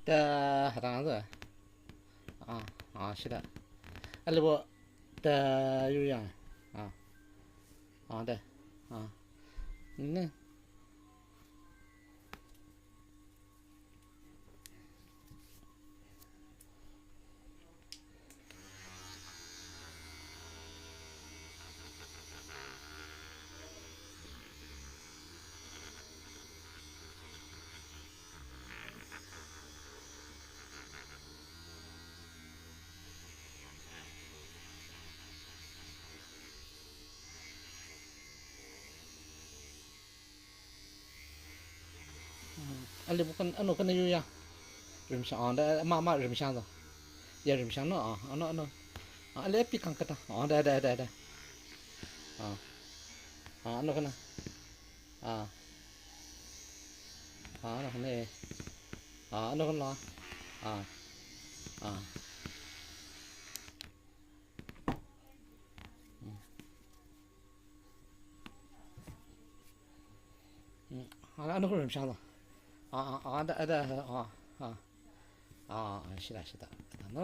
的还当子是的ali bo的有样对呢ali bukan anu kan有样人想的妈人想的也人想呢ano ali epi kan kata ada ano kana ano ne ano kan lo ano kan人想的ada是的